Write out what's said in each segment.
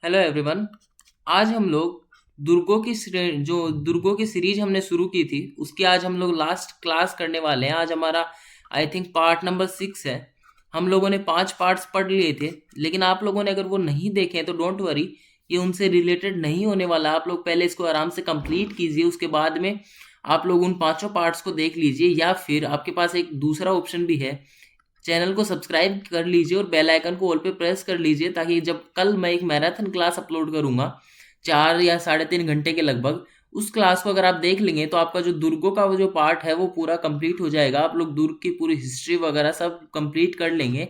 Hello everyone. आज हम लोग दुर्गों की सीरीज हमने शुरू की थी उसकी आज हम लोग लास्ट क्लास करने वाले हैं। आज हमारा आई थिंक पार्ट नंबर 6 है। हम लोगों ने 5 पार्ट्स पढ़ लिए थे, लेकिन आप लोगों ने अगर वो नहीं देखे हैं तो डोंट वरी, ये उनसे रिलेटेड नहीं होने वाला। आप लोग पहले इसको आराम से कंप्लीट कीजिए, उसके बाद में आप लोग उन पांचों पार्ट्स को देख लीजिए, या फिर आपके पास एक दूसरा ऑप्शन भी है। चैनल को सब्सक्राइब कर लीजिए और बेल आइकन को ऑल पे प्रेस कर लीजिए, ताकि जब कल मैं एक मैराथन क्लास अपलोड करूंगा 4 या 3.5 घंटे के लगभग, उस क्लास को अगर आप देख लेंगे तो आपका जो दुर्गों का वो जो पार्ट है वो पूरा कंप्लीट हो जाएगा। आप लोग दुर्ग की पूरी हिस्ट्री वगैरह सब कंप्लीट कर लेंगे।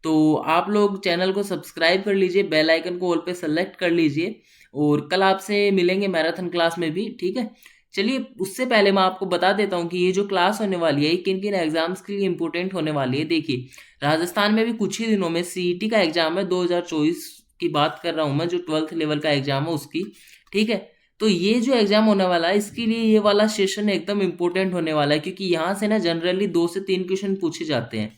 तो आप लोग चैनल को सब्सक्राइब कर लीजिए, बेल आइकन को ऑल पे सेलेक्ट कर लीजिए, और कल आपसे मिलेंगे मैराथन क्लास में भी, ठीक है। चलिए, उससे पहले मैं आपको बता देता हूँ कि ये जो क्लास होने वाली है ये किन किन एग्जाम्स के लिए इंपॉर्टेंट होने वाली है। देखिए, राजस्थान में भी कुछ ही दिनों में सीईटी का एग्जाम है, 2024 की बात कर रहा हूँ मैं, जो 12th लेवल का एग्जाम है उसकी, ठीक है। तो ये जो एग्जाम होने वाला है इसके लिए ये वाला सेशन एकदम इंपॉर्टेंट होने वाला है, क्योंकि यहाँ से ना जनरली 2 से 3 क्वेश्चन पूछे जाते हैं।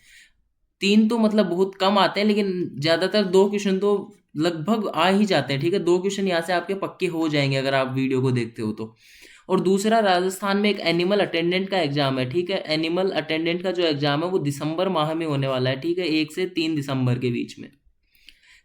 3 तो मतलब बहुत कम आते हैं, लेकिन ज्यादातर 2 क्वेश्चन तो लगभग आ ही जाते हैं, ठीक है। 2 क्वेश्चन यहाँ से आपके पक्के हो जाएंगे अगर आप वीडियो को देखते हो तो। और दूसरा, राजस्थान में एक एनिमल अटेंडेंट का एग्जाम है, ठीक है। एनिमल अटेंडेंट का जो एग्जाम है वो दिसंबर माह में होने वाला है, ठीक है, 1 से 3 दिसंबर के बीच में।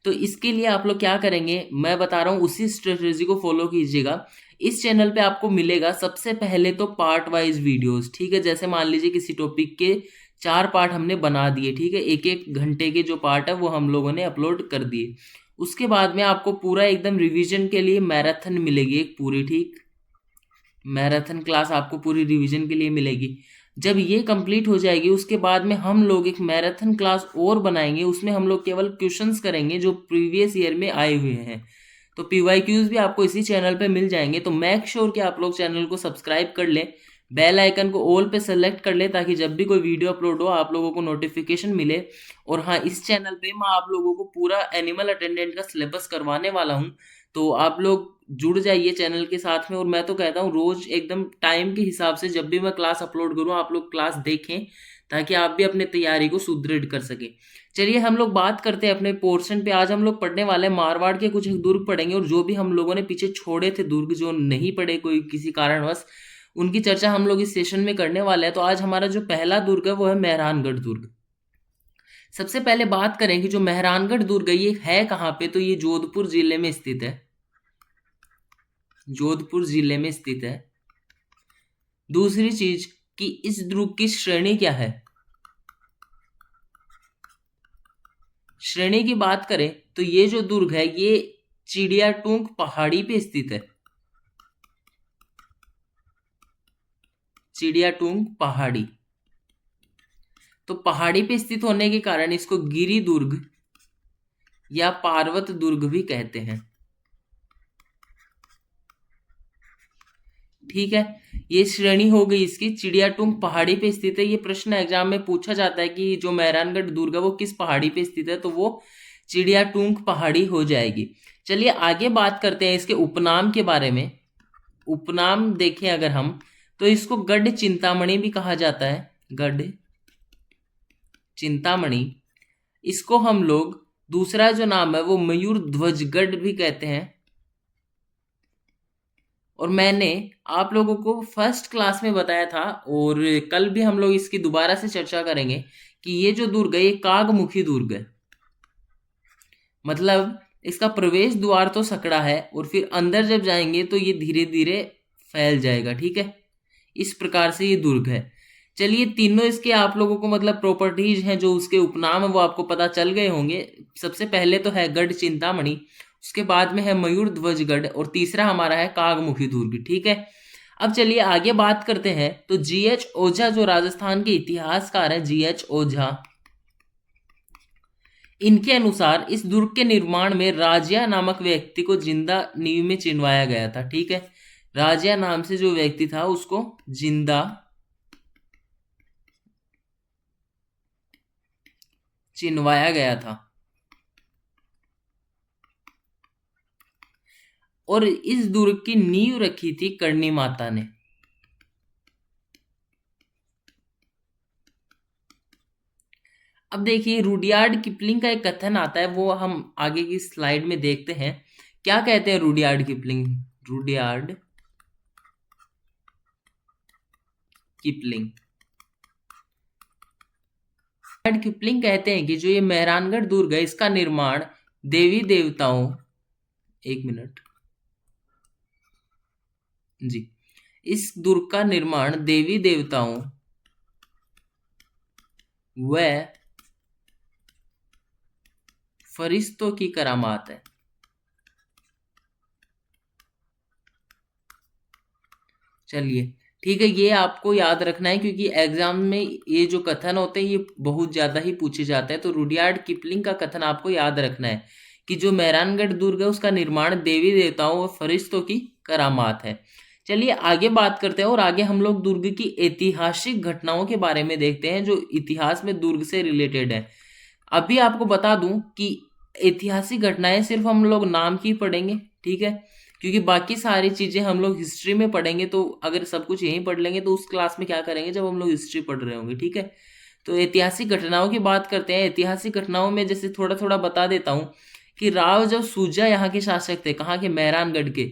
तो इसके लिए आप लोग क्या करेंगे मैं बता रहा हूँ, उसी स्ट्रेटेजी को फॉलो कीजिएगा। इस चैनल पे आपको मिलेगा सबसे पहले तो पार्ट वाइज वीडियोस, ठीक है। जैसे मान लीजिए किसी टॉपिक के 4 पार्ट हमने बना दिए, ठीक है, 1 1 घंटे के जो पार्ट है वो हम लोगों ने अपलोड कर दिए। उसके बाद में आपको पूरा एकदम रिवीजन के लिए मैराथन मिलेगी एक पूरी, ठीक। मैराथन क्लास आपको पूरी रिवीजन के लिए मिलेगी। जब ये कंप्लीट हो जाएगी उसके बाद में हम लोग एक मैराथन क्लास और बनाएंगे, उसमें हम लोग केवल क्वेश्चंस करेंगे जो प्रीवियस ईयर में आए हुए हैं। तो पीवाईक्यूज भी आपको इसी चैनल पे मिल जाएंगे। तो मेक श्योर कि आप लोग चैनल को सब्सक्राइब कर लें, बेल आइकन को ऑल पे सेलेक्ट कर ले, ताकि जब भी कोई वीडियो अपलोड हो आप लोगों को नोटिफिकेशन मिले। और हाँ, इस चैनल पे मैं आप लोगों को पूरा एनिमल अटेंडेंट का सिलेबस करवाने वाला हूँ। तो आप लोग जुड़ जाइए चैनल के साथ में। और मैं तो कहता हूँ रोज एकदम टाइम के हिसाब से जब भी मैं क्लास अपलोड करूँ आप लोग क्लास देखें, ताकि आप भी अपने तैयारी को सुदृढ़ कर सके। चलिए, हम लोग बात करते हैं अपने पोर्शन पे। आज हम लोग पढ़ने वाले हैं मारवाड़ के कुछ दुर्ग पढ़ेंगे, और जो भी हम लोगों ने पीछे छोड़े थे दुर्ग, जो नहीं पढ़े कोई किसी कारणवश, उनकी चर्चा हम लोग इस सेशन में करने वाले हैं। तो आज हमारा जो पहला दुर्ग है वो है मेहरानगढ़ दुर्ग। सबसे पहले बात करें कि जो मेहरानगढ़ दुर्ग है ये है कहाँ पे, तो ये जोधपुर जिले में स्थित है। जोधपुर जिले में स्थित है। दूसरी चीज कि इस दुर्ग की श्रेणी क्या है। श्रेणी की बात करें तो ये जो दुर्ग है ये चिड़ियाटूंग पहाड़ी पे स्थित है। चिड़ियाटूंग पहाड़ी, तो पहाड़ी पे स्थित होने के कारण इसको गिरी दुर्ग या पार्वत दुर्ग भी कहते हैं, ठीक है। ये श्रेणी हो गई इसकी, चिड़ियाटूंग पहाड़ी पे स्थित है। ये प्रश्न एग्जाम में पूछा जाता है कि जो मेहरानगढ़ दुर्ग है वो किस पहाड़ी पे स्थित है, तो वो चिड़ियाटूंग पहाड़ी हो जाएगी। चलिए आगे बात करते हैं इसके उपनाम के बारे में। उपनाम देखें अगर हम, तो इसको गढ़ चिंतामणि भी कहा जाता है। गढ़ चिंतामणि, इसको हम लोग दूसरा जो नाम है वो मयूर ध्वजगढ़ भी कहते हैं। और मैंने आप लोगों को फर्स्ट क्लास में बताया था, और कल भी हम लोग इसकी दोबारा से चर्चा करेंगे, कि ये जो दुर्ग है ये कागमुखी दुर्ग है। मतलब इसका प्रवेश द्वार तो सकड़ा है, और फिर अंदर जब जाएंगे तो ये धीरे धीरे फैल जाएगा, ठीक है। इस प्रकार से ये दुर्ग है। चलिए, तीनों इसके आप लोगों को मतलब प्रॉपर्टीज हैं जो उसके उपनाम है वो आपको पता चल गए होंगे। सबसे पहले तो है गढ़ चिंतामणि, उसके बाद में है मयूर ध्वजगढ़, और तीसरा हमारा है कागमुखी दुर्ग, ठीक है। अब चलिए आगे बात करते हैं। तो जीएच ओझा जो राजस्थान के इतिहासकार हैं, जीएच ओझा, इनके अनुसार इस दुर्ग के निर्माण में राजिया नामक व्यक्ति को जिंदा नींव में चिनवाया गया था, ठीक है। राजिया नाम से जो व्यक्ति था उसको जिंदा चिनवाया गया था। और इस दुर्ग की नींव रखी थी करणी माता ने। अब देखिए, रुडयार्ड किपलिंग का एक कथन आता है, वो हम आगे की स्लाइड में देखते हैं, क्या कहते हैं Rudyard Kipling? Rudyard Kipling Kipling कहते हैं कि जो ये मेहरानगढ़ दुर्ग है इसका निर्माण देवी देवताओं, एक मिनट जी, इस दुर्ग का निर्माण देवी देवताओं व फरिश्तों की करामात है। चलिए ठीक है, ये आपको याद रखना है क्योंकि एग्जाम में ये जो कथन होते हैं ये बहुत ज्यादा ही पूछे जाते हैं। तो रुडयार्ड किपलिंग का कथन आपको याद रखना है कि जो मेहरानगढ़ दुर्ग है उसका निर्माण देवी देवताओं और फरिश्तों की करामात है। चलिए आगे बात करते हैं और आगे हम लोग दुर्ग की ऐतिहासिक घटनाओं के बारे में देखते हैं जो इतिहास में दुर्ग से रिलेटेड है। अभी आपको बता दूं कि ऐतिहासिक घटनाएं सिर्फ हम लोग नाम की पढ़ेंगे, ठीक है, क्योंकि बाकी सारी चीजें हम लोग हिस्ट्री में पढ़ेंगे। तो अगर सब कुछ यहीं पढ़ लेंगे तो उस क्लास में क्या करेंगे जब हम लोग हिस्ट्री पढ़ रहे होंगे, ठीक है। तो ऐतिहासिक घटनाओं की बात करते हैं। ऐतिहासिक घटनाओं में जैसे थोड़ा थोड़ा बता देता हूँ कि राव जब सूजा यहाँ के शासक थे, कहाँ के, मेहरानगढ़ के,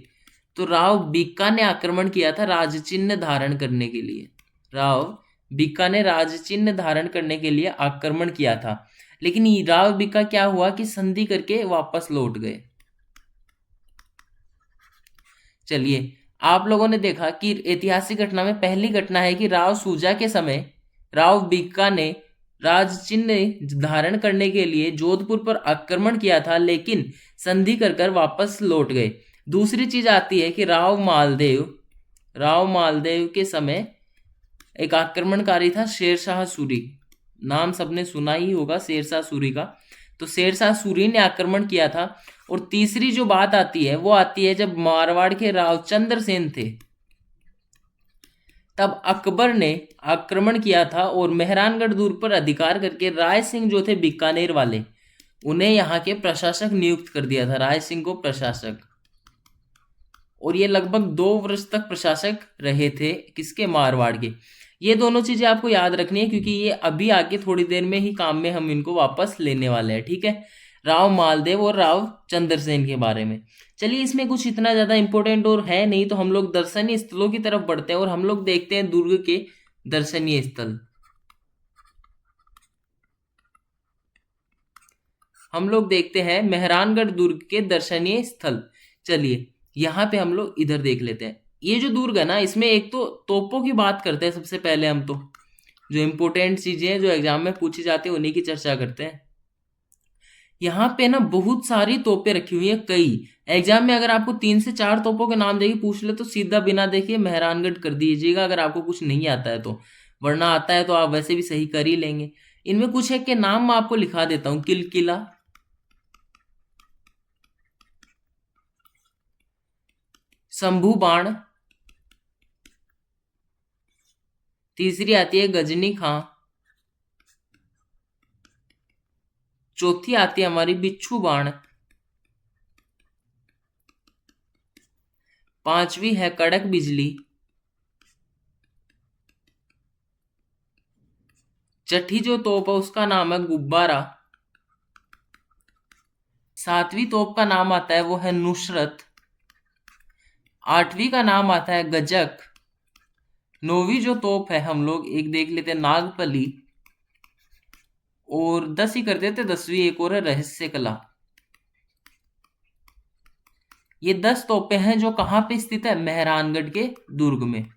तो राव बीका ने आक्रमण किया था राजचिन्ह धारण करने के लिए। राव बीका ने राजचिन्ह धारण करने के लिए आक्रमण किया था, लेकिन राव बीका क्या हुआ कि संधि करके वापस लौट गए। चलिए आप लोगों ने देखा कि ऐतिहासिक घटना में पहली घटना है कि राव सूजा के समय राव बीका ने राजचिन्ह धारण करने के लिए जोधपुर पर आक्रमण किया था, लेकिन संधि कर वापस लौट गए। दूसरी चीज आती है कि राव मालदेव के समय एक आक्रमणकारी था शेरशाह सूरी, नाम सबने सुना ही होगा शेरशाह सूरी का। तो शेरशाह सूरी ने आक्रमण किया था। और तीसरी जो बात आती है वो आती है जब मारवाड़ के राव चंद्रसेन थे तब अकबर ने आक्रमण किया था और मेहरानगढ़ दुर्ग पर अधिकार करके राय सिंह जो थे बीकानेर वाले, उन्हें यहाँ के प्रशासक नियुक्त कर दिया था, राय सिंह को प्रशासक। और ये लगभग 2 वर्ष तक प्रशासक रहे थे किसके, मारवाड़ के। ये दोनों चीजें आपको याद रखनी है क्योंकि ये अभी आगे थोड़ी देर में ही काम में हम इनको वापस लेने वाले हैं, ठीक है। राव मालदेव और राव चंद्रसेन के बारे में। चलिए इसमें कुछ इतना ज्यादा इंपॉर्टेंट और है नहीं, तो हम लोग दर्शनीय स्थलों की तरफ बढ़ते हैं और हम लोग देखते हैं दुर्ग के दर्शनीय स्थल। हम लोग देखते हैं मेहरानगढ़ दुर्ग के दर्शनीय स्थल। चलिए यहाँ पे हम लोग इधर देख लेते हैं। ये जो दुर्ग है ना, इसमें एक तो तोपों की बात करते हैं सबसे पहले हम, तो जो इंपॉर्टेंट चीजें हैं जो एग्जाम में पूछी जाती है उन्हीं की चर्चा करते हैं। यहाँ पे ना बहुत सारी तोपें रखी हुई हैं। कई एग्जाम में अगर आपको 3 से 4 तोपों के नाम देगी पूछ ले तो सीधा बिना देखे मेहरानगढ़ कर दीजिएगा अगर आपको कुछ नहीं आता है तो, वरना आता है तो आप वैसे भी सही कर ही लेंगे। इनमें कुछ है के नाम मैं आपको लिखा देता हूँ। किलकिला, शंभू बाण, तीसरी आती है गजनी खां, चौथी आती है हमारी बिच्छू बाण, पांचवी है कड़क बिजली, छठी जो तोप है उसका नाम है गुब्बारा, सातवीं तोप का नाम आता है वो है नुसरत, आठवीं का नाम आता है गजक, नौवीं जो तोप है हम लोग एक देख लेते हैं नागपली, और 10 ही कर देते, 10वीं एक और है रहस्य कला। ये 10 तोपें हैं जो कहाँ पे स्थित है, मेहरानगढ़ के दुर्ग में,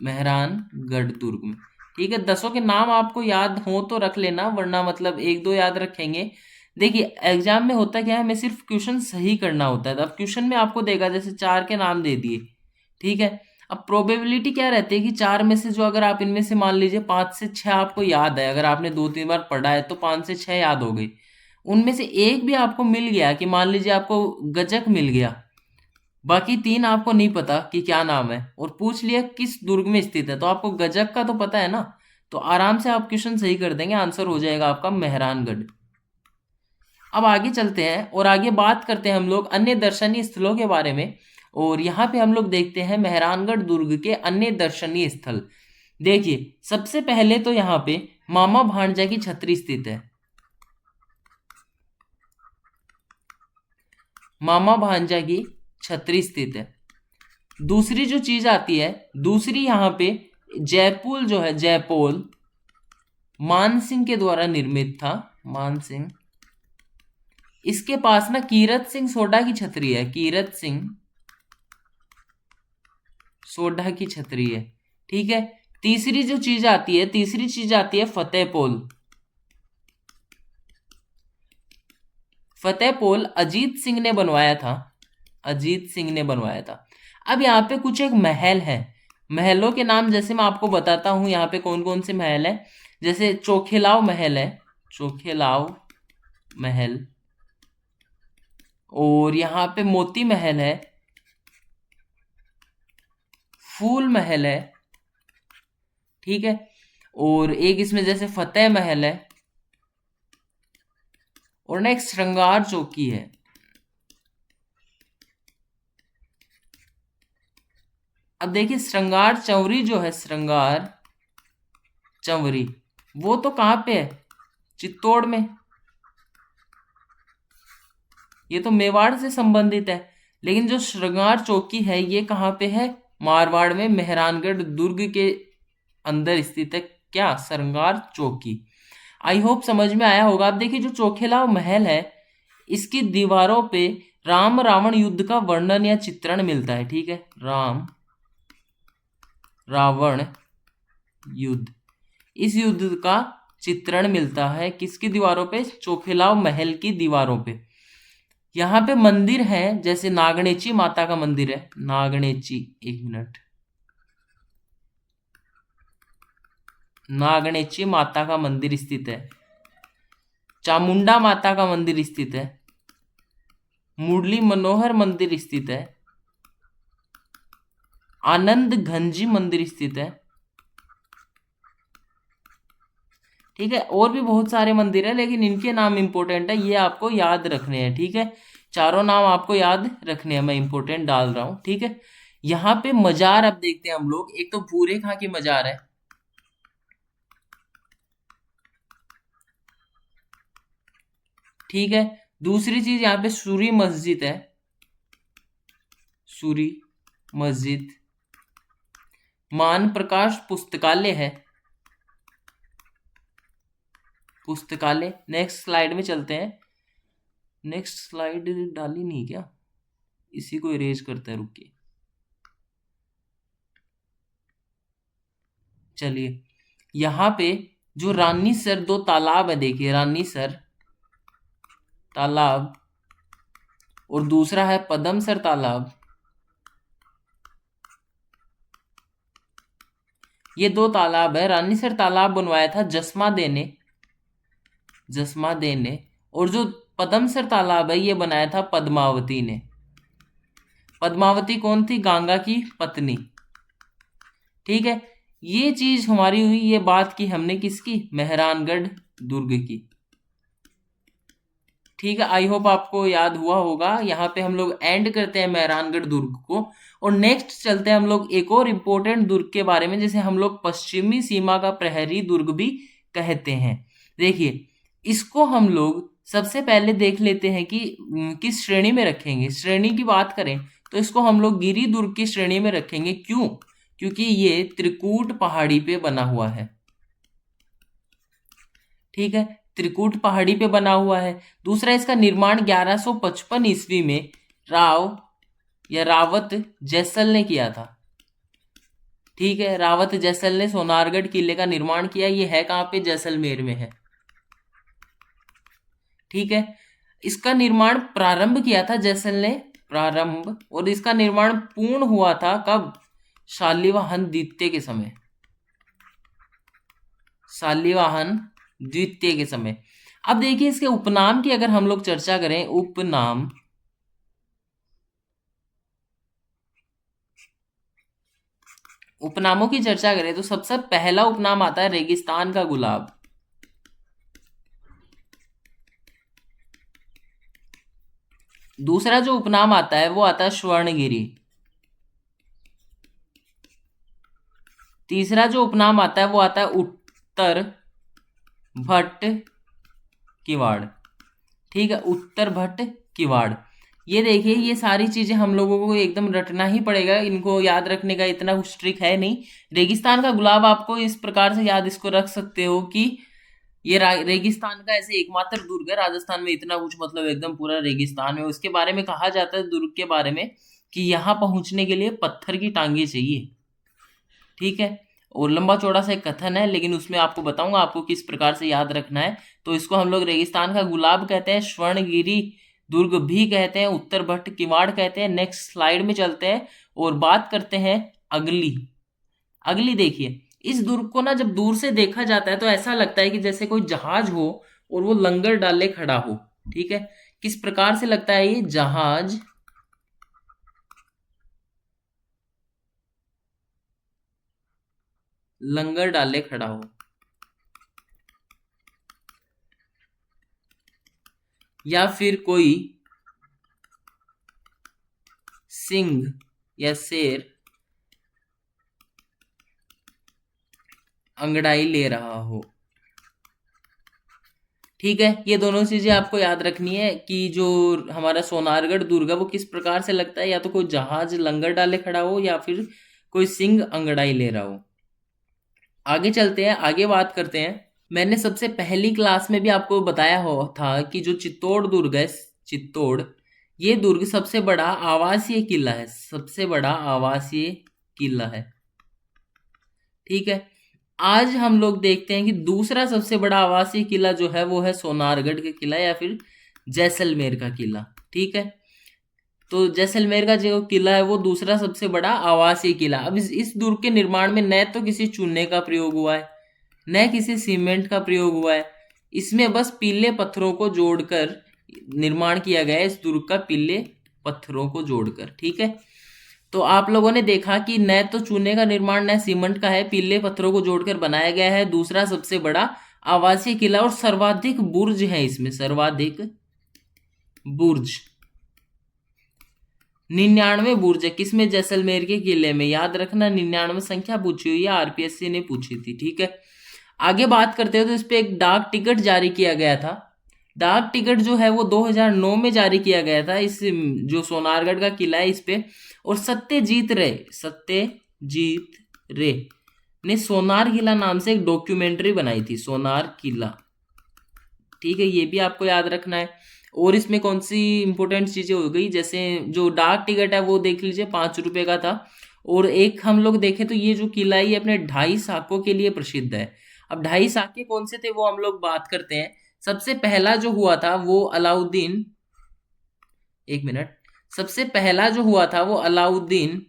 मेहरानगढ़ दुर्ग में, ठीक है। 10 के नाम आपको याद हो तो रख लेना, वरना मतलब 1-2 याद रखेंगे। देखिए एग्जाम में होता क्या है, हमें सिर्फ क्वेश्चन सही करना होता है। तो अब क्वेश्चन में आपको देगा जैसे 4 के नाम दे दिए, ठीक है। अब प्रोबेबिलिटी क्या रहती है कि 4 में से जो अगर आप इनमें से मान लीजिए 5 से 6 आपको याद है, अगर आपने 2-3 बार पढ़ा है तो 5 से 6 याद हो गई, उनमें से एक भी आपको मिल गया कि मान लीजिए आपको गजक मिल गया, बाकी 3 आपको नहीं पता कि क्या नाम है, और पूछ लिया किस दुर्ग में स्थित है, तो आपको गजक का तो पता है ना, तो आराम से आप क्वेश्चन सही कर देंगे, आंसर हो जाएगा आपका मेहरानगढ़। अब आगे चलते हैं और आगे बात करते हैं हम लोग अन्य दर्शनीय स्थलों के बारे में। और यहाँ पे हम लोग देखते हैं मेहरानगढ़ दुर्ग के अन्य दर्शनीय स्थल। देखिए सबसे पहले तो यहाँ पे मामा भांजा की छतरी स्थित है। मामा भांजा की छतरी स्थित है। दूसरी जो चीज आती है, दूसरी यहाँ पे जयपुर जो है, जयपोल मानसिंह के द्वारा निर्मित था। मानसिंह, इसके पास ना कीरत सिंह सोढ़ा की छतरी है, कीरत सिंह सोढ़ा की छतरी है। ठीक है। तीसरी जो चीज आती है, तीसरी चीज आती है फतेहपोल। फतेहपोल अजीत सिंह ने बनवाया था, अजीत सिंह ने बनवाया था। अब यहाँ पे कुछ एक महल है, महलों के नाम जैसे मैं आपको बताता हूं यहाँ पे कौन कौन से महल है। जैसे चोखेलाव महल है, चोखेलाव महल, और यहाँ पे मोती महल है, फूल महल है। ठीक है। और एक इसमें जैसे फतेह महल है, और नेक्स्ट श्रृंगार चौकी है। अब देखिए श्रृंगार चौरी जो है, श्रृंगार चौरी, वो तो कहाँ पे है, चित्तौड़ में। ये तो मेवाड़ से संबंधित है। लेकिन जो श्रृंगार चौकी है ये कहाँ पे है, मारवाड़ में मेहरानगढ़ दुर्ग के अंदर स्थित है। क्या, श्रृंगार चौकी। आई होप समझ में आया होगा। अब देखिए जो चोखेलाव महल है, इसकी दीवारों पे राम रावण युद्ध का वर्णन या चित्रण मिलता है। ठीक है, राम रावण युद्ध, इस युद्ध का चित्रण मिलता है किसकी दीवारों पे, चोखेलाव महल की दीवारों पे। यहाँ पे मंदिर है, जैसे नागणेची माता का मंदिर है, नागणेची, एक मिनट, नागणेची माता का मंदिर स्थित है, चामुंडा माता का मंदिर स्थित है, मुरली मनोहर मंदिर स्थित है, आनंद घंजी मंदिर स्थित है। ठीक है, और भी बहुत सारे मंदिर है, लेकिन इनके नाम इंपॉर्टेंट है, ये आपको याद रखने हैं। ठीक है, चारों नाम आपको याद रखने हैं, मैं इंपॉर्टेंट डाल रहा हूं। ठीक है। यहाँ पे मजार अब देखते हैं हम लोग। एक तो भूरे खां की मजार है, ठीक है। दूसरी चीज यहाँ पे सूरी मस्जिद है, सूरी मस्जिद। मान प्रकाश पुस्तकालय है, पुस्तकालय। नेक्स्ट स्लाइड में चलते हैं। नेक्स्ट स्लाइड डाली नहीं क्या, इसी को इरेज करते हैं, रुकिए। चलिए, यहाँ पे जो रानीसर दो तालाब है, देखिए रानीसर तालाब और दूसरा है पदमसर तालाब। ये दो तालाब है। रानीसर तालाब बनवाया था जसमा दे ने, जसमा दे ने, और जो पदमसर तालाब है ये बनाया था पद्मावती ने। पद्मावती कौन थी, गंगा की पत्नी। ठीक है, ये चीज हमारी हुई, ये बात की हमने किसकी, मेहरानगढ़ दुर्ग की। ठीक है, आई होप आपको याद हुआ होगा। यहाँ पे हम लोग एंड करते हैं मेहरानगढ़ दुर्ग को, और नेक्स्ट चलते हैं हम लोग एक और इम्पोर्टेंट दुर्ग के बारे में, जिसे हम लोग पश्चिमी सीमा का प्रहरी दुर्ग भी कहते हैं। देखिए, इसको हम लोग सबसे पहले देख लेते हैं कि किस श्रेणी में रखेंगे। श्रेणी की बात करें तो इसको हम लोग गिरी दुर्ग की श्रेणी में रखेंगे। क्यों, क्योंकि ये त्रिकूट पहाड़ी पे बना हुआ है। ठीक है, त्रिकूट पहाड़ी पे बना हुआ है। दूसरा, इसका निर्माण 1155 ईस्वी में राव या रावत जैसल ने किया था। ठीक है, रावत जैसल ने सोनारगढ़ किले का निर्माण किया। ये है कहाँ पे, जैसलमेर में है। ठीक है, इसका निर्माण प्रारंभ किया था जैसल ने, प्रारंभ, और इसका निर्माण पूर्ण हुआ था कब, शालिवाहन द्वितीय के समय, शालिवाहन द्वितीय के समय। अब देखिए इसके उपनाम की अगर हम लोग चर्चा करें, उपनाम, उपनामों की चर्चा करें तो सबसे पहला उपनाम आता है रेगिस्तान का गुलाब। दूसरा जो उपनाम आता है वो आता है स्वर्णगिरी। तीसरा जो उपनाम आता है वो आता है उत्तर भट्ट किवाड़। ठीक है, उत्तर भट्ट किवाड़। ये देखिए, ये सारी चीजें हम लोगों को एकदम रटना ही पड़ेगा, इनको याद रखने का इतना कुछ ट्रिक है नहीं। रेगिस्तान का गुलाब आपको इस प्रकार से याद इसको रख सकते हो कि ये रेगिस्तान का ऐसे एकमात्र दुर्ग है राजस्थान में, इतना कुछ मतलब एकदम पूरा रेगिस्तान है। उसके बारे में कहा जाता है दुर्ग के बारे में कि यहाँ पहुंचने के लिए पत्थर की टांगे चाहिए। ठीक है, और लंबा चौड़ा सा एक कथन है, लेकिन उसमें आपको बताऊंगा आपको किस प्रकार से याद रखना है। तो इसको हम लोग रेगिस्तान का गुलाब कहते हैं, स्वर्णगिरी दुर्ग भी कहते हैं, उत्तर भट्ट किवाड़ कहते हैं। नेक्स्ट स्लाइड में चलते हैं और बात करते हैं अगली। अगली देखिए, इस दुर्ग को ना जब दूर से देखा जाता है तो ऐसा लगता है कि जैसे कोई जहाज हो और वो लंगर डाले खड़ा हो। ठीक है, किस प्रकार से लगता है ये जहाज लंगर डाले खड़ा हो, या फिर कोई सिंह या शेर अंगड़ाई ले रहा हो। ठीक है, ये दोनों चीजें आपको याद रखनी है कि जो हमारा सोनारगढ़ दुर्ग है वो किस प्रकार से लगता है, या तो कोई जहाज लंगर डाले खड़ा हो या फिर कोई सिंह अंगड़ाई ले रहा हो। आगे चलते हैं, आगे बात करते हैं। मैंने सबसे पहली क्लास में भी आपको बताया हो था कि जो चित्तौड़ दुर्ग है, चित्तौड़, ये दुर्ग सबसे बड़ा आवासीय किला है, सबसे बड़ा आवासीय किला है। ठीक है, आज हम लोग देखते हैं कि दूसरा सबसे बड़ा आवासीय किला जो है वो है सोनारगढ़ का किला या फिर जैसलमेर का किला। ठीक है, तो जैसलमेर का जो किला है वो दूसरा सबसे बड़ा आवासीय किला। अब इस दुर्ग के निर्माण में न तो किसी चूने का प्रयोग हुआ है, न किसी सीमेंट का प्रयोग हुआ है, इसमें बस पीले पत्थरों को जोड़कर निर्माण किया गया है, इस दुर्ग का पीले पत्थरों को जोड़कर। ठीक है, तो आप लोगों ने देखा कि न तो चूने का निर्माण न सीमेंट का है, पीले पत्थरों को जोड़कर बनाया गया है, दूसरा सबसे बड़ा आवासीय किला, और सर्वाधिक बुर्ज है इसमें, सर्वाधिक बुर्ज 99 बुर्ज है। किसमें? जैसलमेर के किले में। याद रखना 99 संख्या पूछी हुई है, आरपीएससी ने पूछी थी। ठीक है, आगे बात करते हो तो इस पे एक डाक टिकट जारी किया गया था। डाक टिकट जो है वो 2009 में जारी किया गया था, इस जो सोनारगढ़ का किला है इस पे। और सत्यजीत रे ने सोनार किला नाम से एक डॉक्यूमेंट्री बनाई थी, सोनार किला। ठीक है, ये भी आपको याद रखना है। और इसमें कौन सी इंपॉर्टेंट चीजें हो गई, जैसे जो डाक टिकट है वो देख लीजिए, 5 रुपए का था। और एक हम लोग देखें तो ये जो किला है ये अपने 2.5 साकों के लिए प्रसिद्ध है। अब 2.5 साके कौन से थे वो हम लोग बात करते हैं। सबसे पहला जो हुआ था वो अलाउद्दीन, एक मिनट, सबसे पहला जो हुआ था वो अलाउद्दीन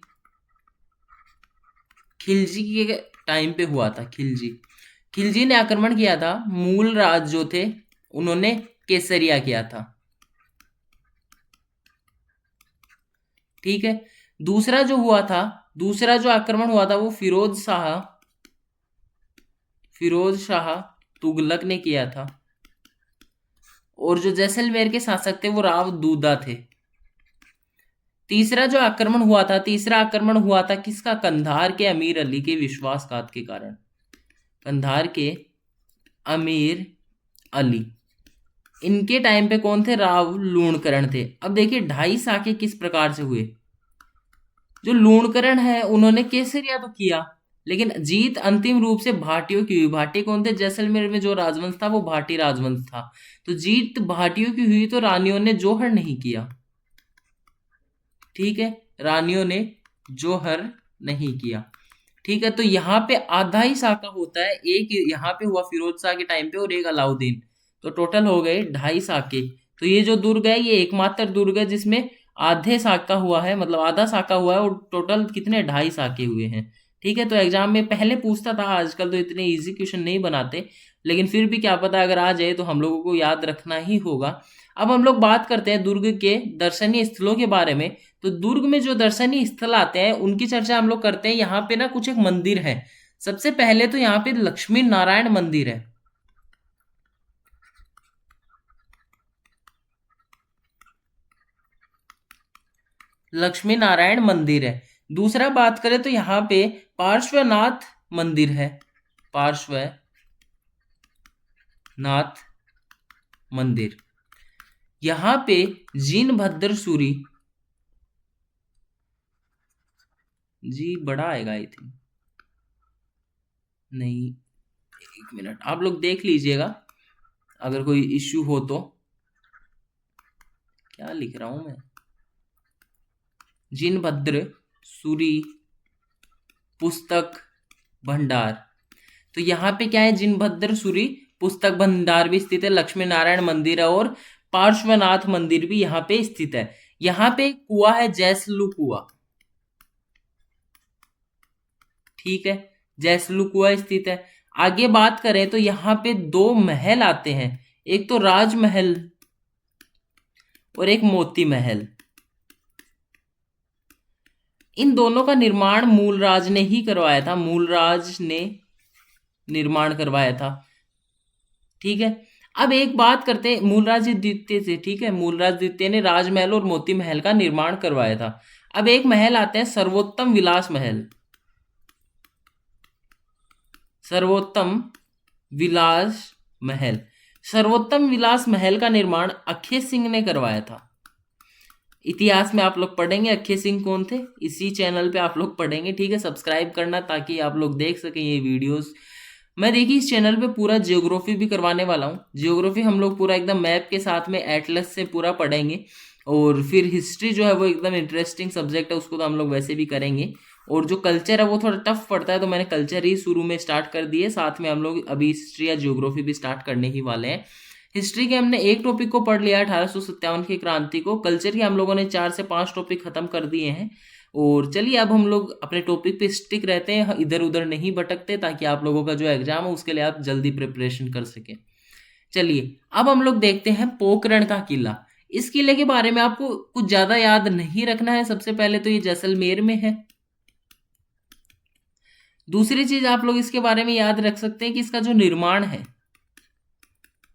खिलजी के टाइम पे हुआ था। खिलजी ने आक्रमण किया था, मूल राज जो थे उन्होंने केसरिया किया था। ठीक है, दूसरा जो हुआ था, दूसरा जो आक्रमण हुआ था वो फिरोज शाह तुगलक ने किया था। और जो जैसलमेर के शासक थे वो राव दूदा थे। तीसरा आक्रमण हुआ था किसका? कंधार के अमीर अली के विश्वासघात के कारण। कंधार के अमीर अली, इनके टाइम पे कौन थे? राव लूणकरण थे। अब देखिए 2.5 साके किस प्रकार से हुए। जो लूणकरण है उन्होंने केसरिया तो किया, लेकिन जीत अंतिम रूप से भाटियों की हुई। भाटी कौन थे? जैसलमेर में जो राजवंश था वो भाटी राजवंश था। तो जीत भाटियों की हुई, तो रानियों ने जोहर नहीं किया। ठीक है, रानियों ने जोहर नहीं किया। ठीक है, तो यहाँ पे आधा ही साका होता है, एक यहाँ पे हुआ फिरोज शाह के टाइम पे और एक अलाउद्दीन, तो टोटल हो गए 2.5 साके। तो ये जो दुर्ग है ये एकमात्र दुर्ग है जिसमें आधे साका हुआ है, मतलब आधा साका हुआ है, और टोटल कितने? 2.5 साके हुए हैं। ठीक है, तो एग्जाम में पहले पूछता था, आजकल तो इतने इजी क्वेश्चन नहीं बनाते, लेकिन फिर भी क्या पता अगर आ जाए तो हम लोगों को याद रखना ही होगा। अब हम लोग बात करते हैं दुर्ग के दर्शनीय स्थलों के बारे में। तो दुर्ग में जो दर्शनीय स्थल आते हैं उनकी चर्चा हम लोग करते हैं। यहाँ पे ना कुछ एक मंदिर है। सबसे पहले तो यहाँ पे लक्ष्मी नारायण मंदिर है। लक्ष्मी नारायण मंदिर है। दूसरा बात करें तो यहाँ पे पार्श्वनाथ मंदिर है। पार्श्वनाथ मंदिर। यहाँ पे जिनभद्र सूरी, जी बड़ा आएगा आई थिंक, नहीं, एक मिनट आप लोग देख लीजिएगा अगर कोई इश्यू हो तो। क्या लिख रहा हूं मैं, जिनभद्र सूरी पुस्तक भंडार। तो यहाँ पे क्या है, जिनभद्र सूरी पुस्तक भंडार भी स्थित है, लक्ष्मी नारायण मंदिर है और पार्श्वनाथ मंदिर भी यहाँ पे स्थित है। यहाँ पे कुआ है जैसलू कुआ, ठीक है, जैसलू कुआ स्थित है। आगे बात करें तो यहाँ पे दो महल आते हैं, एक तो राजमहल और एक मोती महल। इन दोनों का निर्माण मूलराज ने ही करवाया था, मूलराज ने निर्माण करवाया था, ठीक है। अब एक बात करते हैं, मूलराज द्वितीय से, ठीक है, मूलराज द्वितीय ने राजमहल और मोती महल का निर्माण करवाया था। अब एक महल आते हैं सर्वोत्तम विलास महल, सर्वोत्तम विलास महल। सर्वोत्तम विलास महल का निर्माण अक्षय सिंह ने करवाया था। इतिहास में आप लोग पढ़ेंगे अक्षय सिंह कौन थे, इसी चैनल पे आप लोग पढ़ेंगे, ठीक है। सब्सक्राइब करना ताकि आप लोग देख सकें ये वीडियोस। मैं देखिए इस चैनल पे पूरा जियोग्राफी भी करवाने वाला हूँ। जियोग्राफी हम लोग पूरा एकदम मैप के साथ में एटलस से पूरा पढ़ेंगे, और फिर हिस्ट्री जो है वो एकदम इंटरेस्टिंग सब्जेक्ट है, उसको तो हम लोग वैसे भी करेंगे। और जो कल्चर है वो थोड़ा टफ पड़ता है, तो मैंने कल्चर ही शुरू में स्टार्ट कर दिए, साथ में हम लोग अभी हिस्ट्री या जियोग्राफी भी स्टार्ट करने ही वाले हैं। हिस्ट्री के हमने एक टॉपिक को पढ़ लिया 1857 की क्रांति को, कल्चर के हम लोगों ने 4 से 5 टॉपिक खत्म कर दिए हैं। और चलिए अब हम लोग अपने टॉपिक पे स्टिक रहते हैं, इधर उधर नहीं भटकते, ताकि आप लोगों का जो एग्जाम है उसके लिए आप जल्दी प्रिपरेशन कर सकें। चलिए अब हम लोग देखते हैं पोखरण का किला। इस किले के बारे में आपको कुछ ज्यादा याद नहीं रखना है। सबसे पहले तो ये जैसलमेर में है। दूसरी चीज आप लोग इसके बारे में याद रख सकते हैं कि इसका जो निर्माण है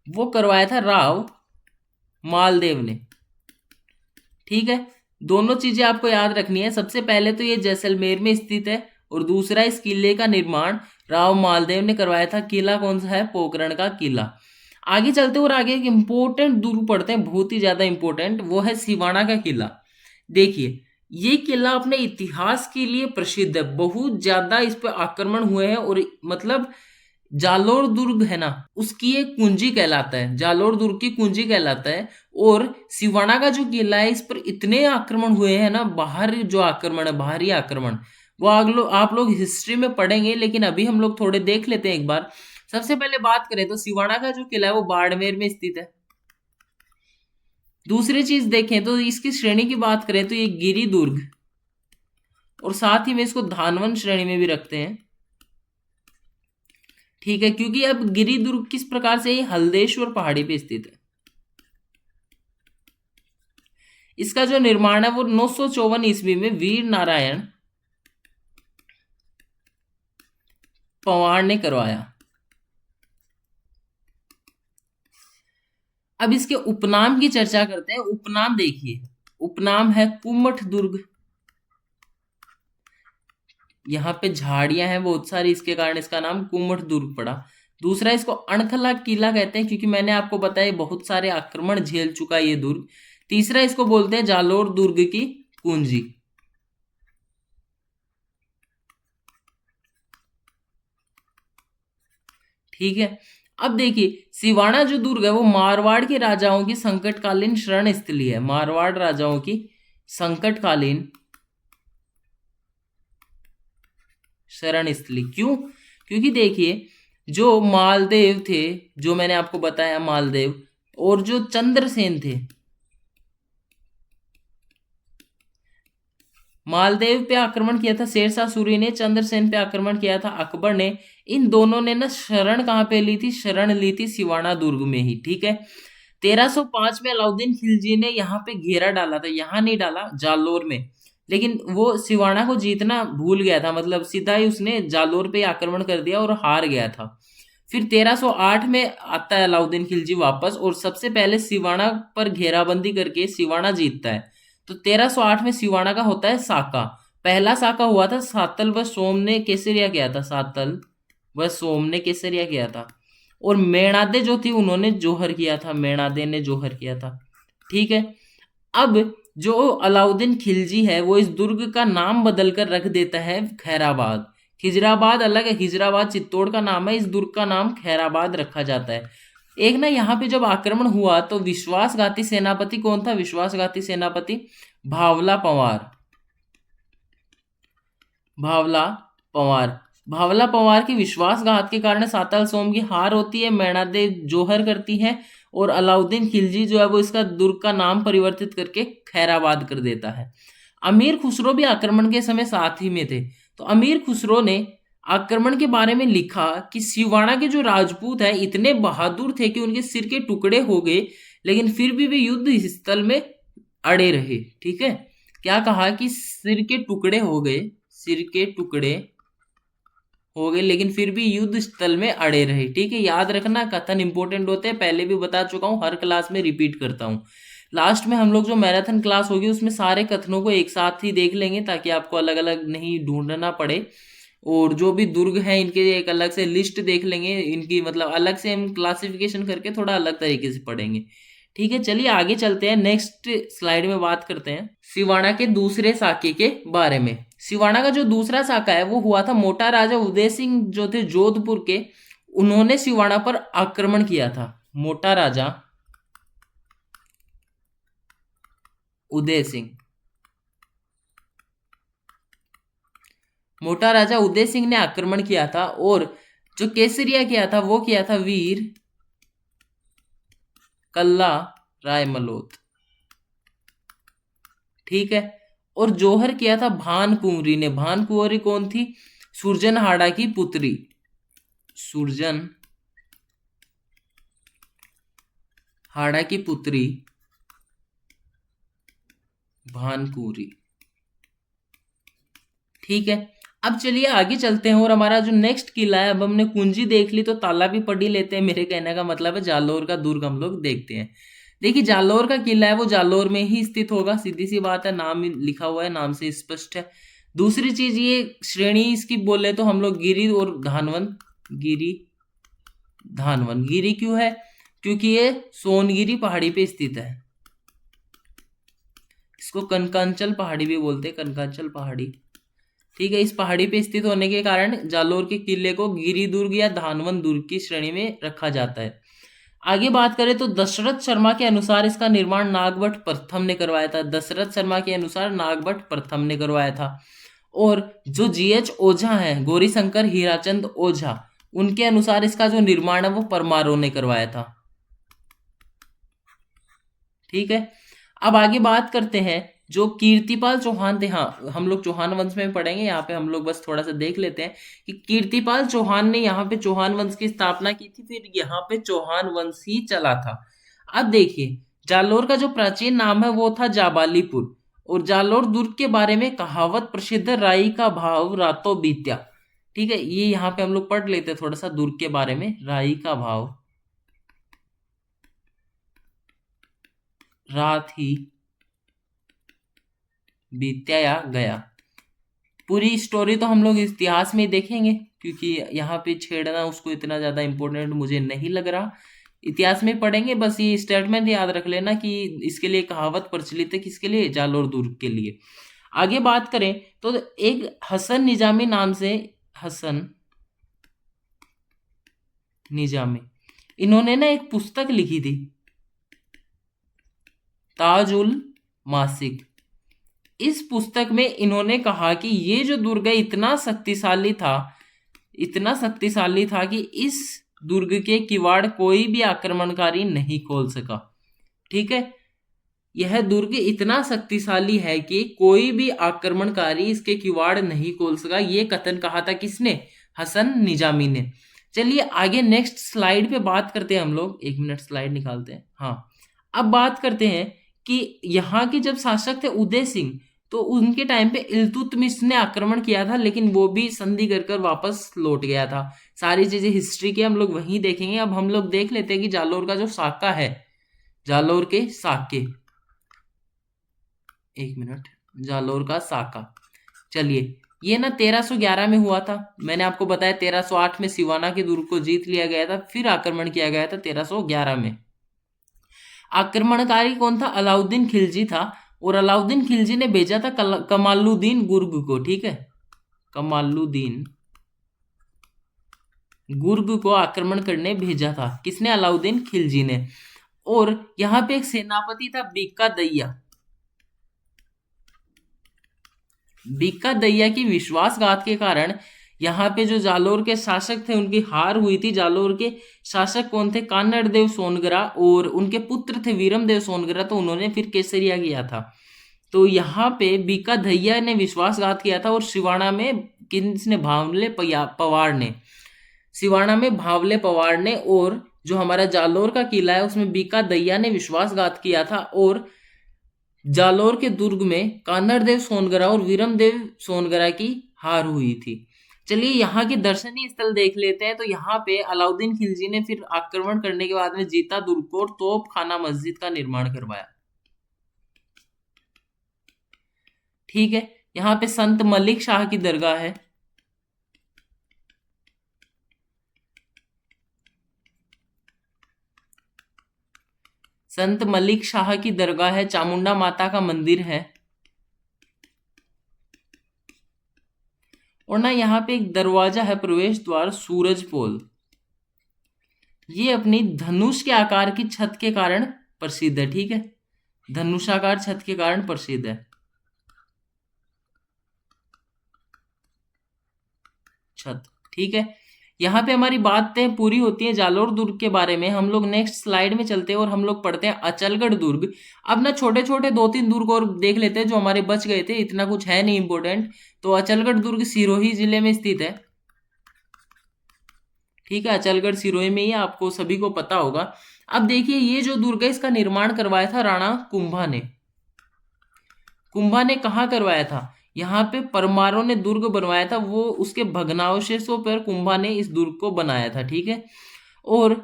वो करवाया था राव मालदेव ने, ठीक है। दोनों चीजें आपको याद रखनी है। सबसे पहले तो ये जैसलमेर में स्थित है, और दूसरा इस किले का निर्माण राव मालदेव ने करवाया था। किला कौन सा है, पोखरण का किला। आगे चलते और आगे एक इंपॉर्टेंट दूर पड़ते हैं, बहुत ही ज्यादा इंपॉर्टेंट, वो है सिवाना का किला। देखिए ये किला अपने इतिहास के लिए प्रसिद्ध है, बहुत ज्यादा इस पे आक्रमण हुए हैं, और मतलब जालोर दुर्ग है ना, उसकी एक कुंजी कहलाता है, जालोर दुर्ग की कुंजी कहलाता है। और सिवाना का जो किला है इस पर इतने आक्रमण हुए हैं ना, बाहर जो आक्रमण है, बाहरी आक्रमण, वो आप लोग हिस्ट्री में पढ़ेंगे, लेकिन अभी हम लोग थोड़े देख लेते हैं एक बार। सबसे पहले बात करें तो सिवाना का जो किला है वो बाड़मेर में स्थित है। दूसरी चीज देखें तो इसकी श्रेणी की बात करें तो ये गिरी दुर्ग, और साथ ही में इसको धानवन श्रेणी में भी रखते हैं, ठीक है, क्योंकि अब गिरी दुर्ग किस प्रकार से हल्देश्वर पहाड़ी पे स्थित है। इसका जो निर्माण है वो 954 ईस्वी में वीर नारायण पवार ने करवाया। अब इसके उपनाम की चर्चा करते हैं। उपनाम देखिए, उपनाम है कुमठ दुर्ग, यहाँ पे झाड़ियां हैं बहुत सारी, इसके कारण इसका नाम कुमठ दुर्ग पड़ा। दूसरा इसको अणखला किला कहते हैं, क्योंकि मैंने आपको बताया बहुत सारे आक्रमण झेल चुका है ये दुर्ग। तीसरा इसको बोलते हैं जालोर दुर्ग की कुंजी। ठीक है, अब देखिए सिवाना जो दुर्ग है वो मारवाड़ के राजाओं की संकटकालीन शरण स्थली है। मारवाड़ राजाओं की संकटकालीन शरण स्थली क्यों, क्योंकि देखिए जो मालदेव थे, जो मैंने आपको बताया मालदेव, और जो चंद्रसेन थे, मालदेव पे आक्रमण किया था शेरशाह सूरी ने, चंद्रसेन पे आक्रमण किया था अकबर ने। इन दोनों ने ना शरण कहाँ पे ली थी, शरण ली थी सिवाना दुर्ग में ही, ठीक है। 1305 में अलाउद्दीन खिलजी ने यहाँ पे घेरा डाला था, यहाँ नहीं डाला, जालोर में, लेकिन वो सिवाना को जीतना भूल गया था, मतलब सीधा ही उसने जालोर पे आक्रमण कर दिया और हार गया था। फिर 1308 में आता है अलाउद्दीन खिलजी वापस, और सबसे पहले सिवाना पर घेराबंदी करके सिवाना जीतता है। तो 1308 में सिवाना का होता है साका। पहला साका हुआ था सातल व सोम ने केसरिया किया था, सातल व सोम ने केसरिया किया था। और मेणादे जो थी उन्होंने जोहर किया था, मेणादे ने जोहर किया था, ठीक है। अब जो अलाउद्दीन खिलजी है वो इस दुर्ग का नाम बदलकर रख देता है खैराबाद। खिजराबाद अलग है, खिजराबाद चित्तौड़ का नाम है, इस दुर्ग का नाम खैराबाद रखा जाता है। एक ना यहाँ पे जब आक्रमण हुआ तो विश्वासघाती सेनापति कौन था? विश्वासघाती सेनापति भावला पंवार। भावला पंवार, भावला पंवार के विश्वासघात के कारण साताल सोम की हार होती है, मैणादेव जोहर करती है और अलाउद्दीन खिलजी जो है वो इसका दुर्ग का नाम परिवर्तित करके खैराबाद कर देता है। अमीर खुसरो भी आक्रमण के समय साथ ही में थे। तो अमीर खुसरो ने आक्रमण के बारे में लिखा कि सिवाना के जो राजपूत है इतने बहादुर थे कि उनके सिर के टुकड़े हो गए, लेकिन फिर भी वे युद्ध स्थल में अड़े रहे। ठीक है, क्या कहा कि सिर के टुकड़े हो गए, सिर के टुकड़े हो गए लेकिन फिर भी युद्ध स्थल में अड़े रहे। ठीक है, याद रखना कथन इंपॉर्टेंट होते हैं, पहले भी बता चुका हूं, हर क्लास में रिपीट करता हूं। लास्ट में हम लोग जो मैराथन क्लास होगी उसमें सारे कथनों को एक साथ ही देख लेंगे ताकि आपको अलग अलग नहीं ढूंढना पड़े। और जो भी दुर्ग हैं इनके एक अलग से लिस्ट देख लेंगे, इनकी मतलब अलग से हम क्लासिफिकेशन करके थोड़ा अलग तरीके से पढ़ेंगे। ठीक है, चलिए आगे चलते हैं, नेक्स्ट स्लाइड में बात करते हैं सिवाना के दूसरे साके के बारे में। सिवाना का जो दूसरा साका है वो हुआ था मोटा राजा उदय सिंह जो थे जोधपुर के, उन्होंने सिवाना पर आक्रमण किया था। मोटा राजा उदय सिंह, मोटा राजा उदय सिंह ने आक्रमण किया था और जो केसरिया किया था वो किया था वीर कल्ला राय मलोत। ठीक है, और जोहर किया था भानकुंवरी ने। भानकुंवरी कौन थी? सुरजन हाड़ा की पुत्री, सुरजन हाड़ा की पुत्री भानकुंवरी। ठीक है, अब चलिए आगे चलते हैं और हमारा जो नेक्स्ट किला है, अब हमने कुंजी देख ली तो ताला भी पढ़ ही लेते हैं। मेरे कहने का मतलब है जालोर का दुर्ग हम लोग देखते हैं। देखिए जालोर का किला है वो जालोर में ही स्थित होगा, सीधी सी बात है, नाम लिखा हुआ है, नाम से स्पष्ट है। दूसरी चीज ये श्रेणी इसकी बोले तो हम लोग गिरी और धानवन, गिरी धानवन, गिरी क्यों है? क्योंकि ये सोनगिरी पहाड़ी पे स्थित है, इसको कनकांचल पहाड़ी भी बोलते हैं, कनकांचल पहाड़ी। ठीक है, इस पहाड़ी पे स्थित होने के कारण जालोर के किले को गिरी दुर्ग या धानवन दुर्ग की श्रेणी में रखा जाता है। आगे बात करें तो दशरथ शर्मा के अनुसार इसका निर्माण नागभट्ट प्रथम ने करवाया था। दशरथ शर्मा के अनुसार नागभट्ट प्रथम ने करवाया था। और जो जीएच ओझा है, गौरी शंकर हीराचंद ओझा, उनके अनुसार इसका जो निर्माण है वो परमारों ने करवाया था। ठीक है, अब आगे बात करते हैं जो कीर्तिपाल चौहान थे। हाँ, हम लोग चौहान वंश में पढ़ेंगे, यहाँ पे हम लोग बस थोड़ा सा देख लेते हैं कि कीर्तिपाल चौहान ने यहाँ पे चौहान वंश की स्थापना की थी, फिर यहाँ पे चौहान वंश ही चला था। अब देखिए जालोर का जो प्राचीन नाम है वो था जाबालीपुर, और जालोर दुर्ग के बारे में कहावत प्रसिद्ध, राई का भाव रातों बीत्या। ठीक है, ये यहाँ पे हम लोग पढ़ लेते हैं थोड़ा सा दुर्ग के बारे में। राई का भाव रात ही बीत्या या गया। पूरी स्टोरी तो हम लोग इतिहास में ही देखेंगे क्योंकि यहाँ पे छेड़ना उसको इतना ज्यादा इंपॉर्टेंट मुझे नहीं लग रहा, इतिहास में पढ़ेंगे। बस ये स्टेटमेंट याद रख लेना कि इसके लिए कहावत प्रचलित है, किसके लिए? जालोर दुर्ग के लिए। आगे बात करें तो एक हसन निजामी नाम से, हसन निजामी, इन्होंने ना एक पुस्तक लिखी थी ताजुल मासिक। इस पुस्तक में इन्होंने कहा कि ये जो दुर्ग है इतना शक्तिशाली था, इतना शक्तिशाली था कि इस दुर्ग के किवाड़ कोई भी आक्रमणकारी नहीं खोल सका। ठीक है, यह दुर्ग इतना शक्तिशाली है कि कोई भी आक्रमणकारी इसके किवाड़ नहीं खोल सका। ये कथन कहा था किसने? हसन निजामी ने। चलिए आगे नेक्स्ट स्लाइड पे बात करते हैं हम लोग, एक मिनट स्लाइड निकालते हैं। हाँ, अब बात करते हैं कि यहाँ के जब शासक थे उदय सिंह, तो उनके टाइम पे इल्तुतमिश ने आक्रमण किया था, लेकिन वो भी संधि कर वापस लौट गया था। सारी चीजें हिस्ट्री की हम लोग वहीं देखेंगे। अब हम लोग देख लेते हैं कि जालोर का जो साका है, जालोर के साके, एक मिनट, जालोर का साका। चलिए, ये ना 1311 में हुआ था। मैंने आपको बताया 1308 में सिवाना के दुर्ग को जीत लिया गया था, फिर आक्रमण किया गया था 1311 में। आक्रमणकारी कौन था? अलाउद्दीन खिलजी था। और अलाउद्दीन खिलजी ने भेजा था कमालुद्दीन गुर्ग को, ठीक है, कमालुद्दीन गुर्ग को आक्रमण करने भेजा था। किसने? अलाउद्दीन खिलजी ने। और यहां पे एक सेनापति था बीका दैया। बीका दैया की विश्वासघात के कारण यहाँ पे जो जालोर के शासक थे उनकी हार हुई थी। जालोर के शासक कौन थे? कान्नड़ देव सोनगरा, और उनके पुत्र थे वीरम देव सोनगरा, तो उन्होंने फिर केसरिया किया था। तो यहाँ पे बीका दैया ने विश्वासघात किया था। और सिवाना में किसने? भावले पवार ने। सिवाना में भावले पवार ने। और जो हमारा जालोर का किला है उसमें बीका दैया ने विश्वासघात किया था। और जालोर के दुर्ग में कान्हड़ देव सोनगरा और वीरम देव सोनगरा की हार हुई थी। चलिए यहाँ के दर्शनीय स्थल देख लेते हैं। तो यहाँ पे अलाउद्दीन खिलजी ने फिर आक्रमण करने के बाद में जीता दुर्ग को और तोप खाना मस्जिद का निर्माण करवाया, ठीक है। यहाँ पे संत मलिक शाह की दरगाह है। संत मलिक शाह की दरगाह है। चामुंडा माता का मंदिर है। और ना यहाँ पे एक दरवाजा है, प्रवेश द्वार सूरज पोल। ये अपनी धनुष के आकार की छत के कारण प्रसिद्ध है, ठीक है, धनुषाकार छत के कारण प्रसिद्ध है छत, ठीक है। यहाँ पे हमारी बातें पूरी होती है जालोर दुर्ग के बारे में। हम लोग नेक्स्ट स्लाइड में चलते हैं और हम लोग पढ़ते हैं अचलगढ़ दुर्ग। अब ना छोटे छोटे 2-3 दुर्ग और देख लेते हैं जो हमारे बच गए थे, इतना कुछ है नहीं इंपॉर्टेंट। तो अचलगढ़ दुर्ग सिरोही जिले में स्थित है, ठीक है, अचलगढ़ सिरोही में ही, आपको सभी को पता होगा। अब देखिए ये जो दुर्ग है इसका निर्माण करवाया था राणा कुंभा ने। कुंभा ने कहाँ करवाया था? यहाँ पे परमारों ने दुर्ग बनवाया था, वो उसके भग्नावशेषों पर कुंभा ने इस दुर्ग को बनाया था, ठीक है। और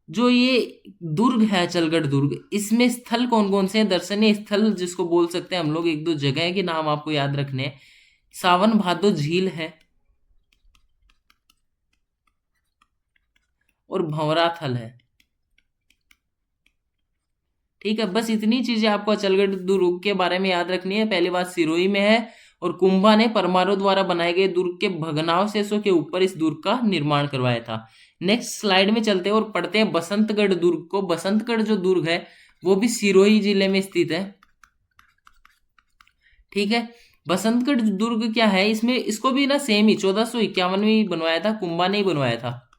जो ये दुर्ग है अचलगढ़ दुर्ग, इसमें स्थल कौन कौन से हैं? दर्शनीय स्थल जिसको बोल सकते हैं हम लोग, 1-2 जगह के नाम आपको याद रखने हैं। सावन भादो झील है और भंवरा थल है, ठीक है। बस इतनी चीजें आपको अचलगढ़ दुर्ग के बारे में याद रखनी है। पहली बात सिरोही में है और कुंभा ने परमारों द्वारा बनाए गए दुर्ग के भग्नावशेषों के ऊपर इस दुर्ग का निर्माण करवाया था। नेक्स्ट स्लाइड में चलते हैं और पढ़ते हैं बसंतगढ़ दुर्ग को। बसंतगढ़ जो दुर्ग है वो भी सिरोही जिले में स्थित है, ठीक है। बसंतगढ़ दुर्ग क्या है? इसमें इसको भी ना सेम ही 1451 में ही बनवाया था, कुंभा ने ही बनवाया था,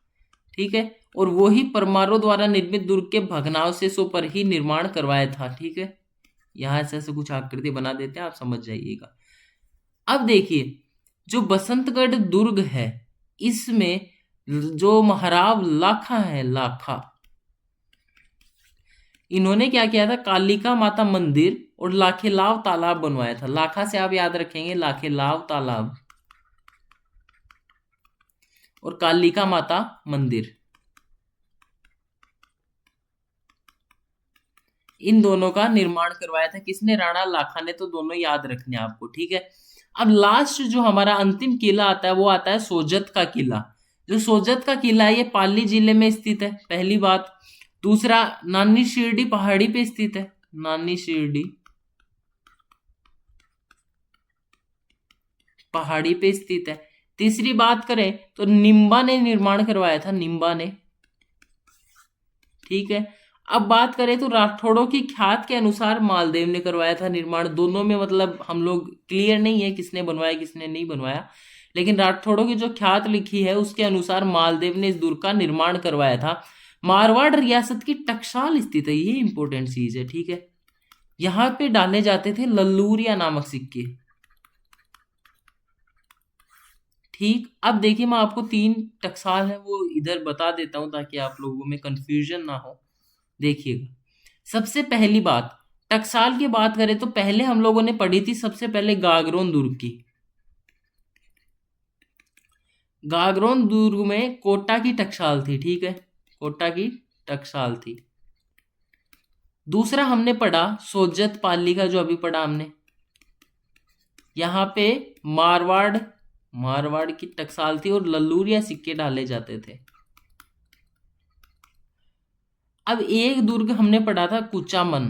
ठीक है। और वो ही परमारों द्वारा निर्मित दुर्ग के भग्नावशेषों पर ही निर्माण करवाया था, ठीक है। यहां से ऐसे कुछ आकृति बना देते हैं, आप समझ जाइएगा। अब देखिए जो बसंतगढ़ दुर्ग है इसमें जो महाराव लाखा है, लाखा, इन्होंने क्या किया था? कालिका माता मंदिर और लाखेलाव तालाब बनवाया था। लाखा से आप याद रखेंगे लाखेलाव तालाब और कालिका माता मंदिर, इन दोनों का निर्माण करवाया था। किसने? राणा लाखा ने। तो दोनों याद रखने आपको, ठीक है। अब लास्ट जो हमारा अंतिम किला आता है वो आता है सोजत का किला। जो सोजत का किला है ये पाली जिले में स्थित है, पहली बात। दूसरा, नानी शिरडी पहाड़ी पे स्थित है, नानी शिरडी पहाड़ी पे स्थित है। तीसरी बात करें तो निम्बा ने निर्माण करवाया था, निम्बा ने, ठीक है। अब बात करें तो राठौड़ों की ख्यात के अनुसार मालदेव ने करवाया था निर्माण। दोनों में मतलब हम लोग क्लियर नहीं है किसने बनवाया किसने नहीं बनवाया, लेकिन राठौड़ों की जो ख्यात लिखी है उसके अनुसार मालदेव ने इस दुर्ग का निर्माण करवाया था। मारवाड़ रियासत की टकसाल स्थित है, ये इंपॉर्टेंट चीज है, ठीक है। यहाँ पे डाले जाते थे लल्लूरिया नामक सिक्के, ठीक। अब देखिए मैं आपको 3 टकसाल है वो इधर बता देता हूं ताकि आप लोगों में कंफ्यूजन ना हो। देखिएगा, सबसे पहली बात, टकसाल की बात करें तो पहले हम लोगों ने पढ़ी थी सबसे पहले गागरोन दुर्ग की। गागरोन दुर्ग में कोटा की टकसाल थी, ठीक है, कोटा की टकसाल थी। दूसरा हमने पढ़ा सोजत पाली का, जो अभी पढ़ा हमने, यहां पे मारवाड़ की टकसाल थी और लल्लूरिया सिक्के डाले जाते थे। अब एक दुर्ग हमने पढ़ा था कुचामन।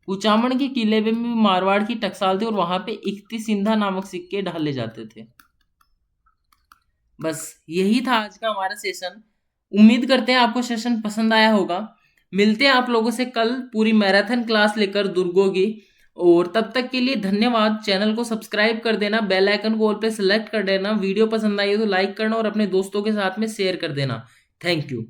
कुचामन के किले में भी मारवाड़ की टकसाल थी और वहां पे इख्ती सिंधा नामक सिक्के ढाले जाते थे। बस यही था आज का हमारा सेशन। उम्मीद करते हैं आपको सेशन पसंद आया होगा। मिलते हैं आप लोगों से कल पूरी मैराथन क्लास लेकर दुर्गों की। और तब तक के लिए धन्यवाद। चैनल को सब्सक्राइब कर देना, बेल आइकन को ऑल पे सेलेक्ट कर देना, वीडियो पसंद आई हो तो लाइक करना और अपने दोस्तों के साथ में शेयर कर देना। Thank you.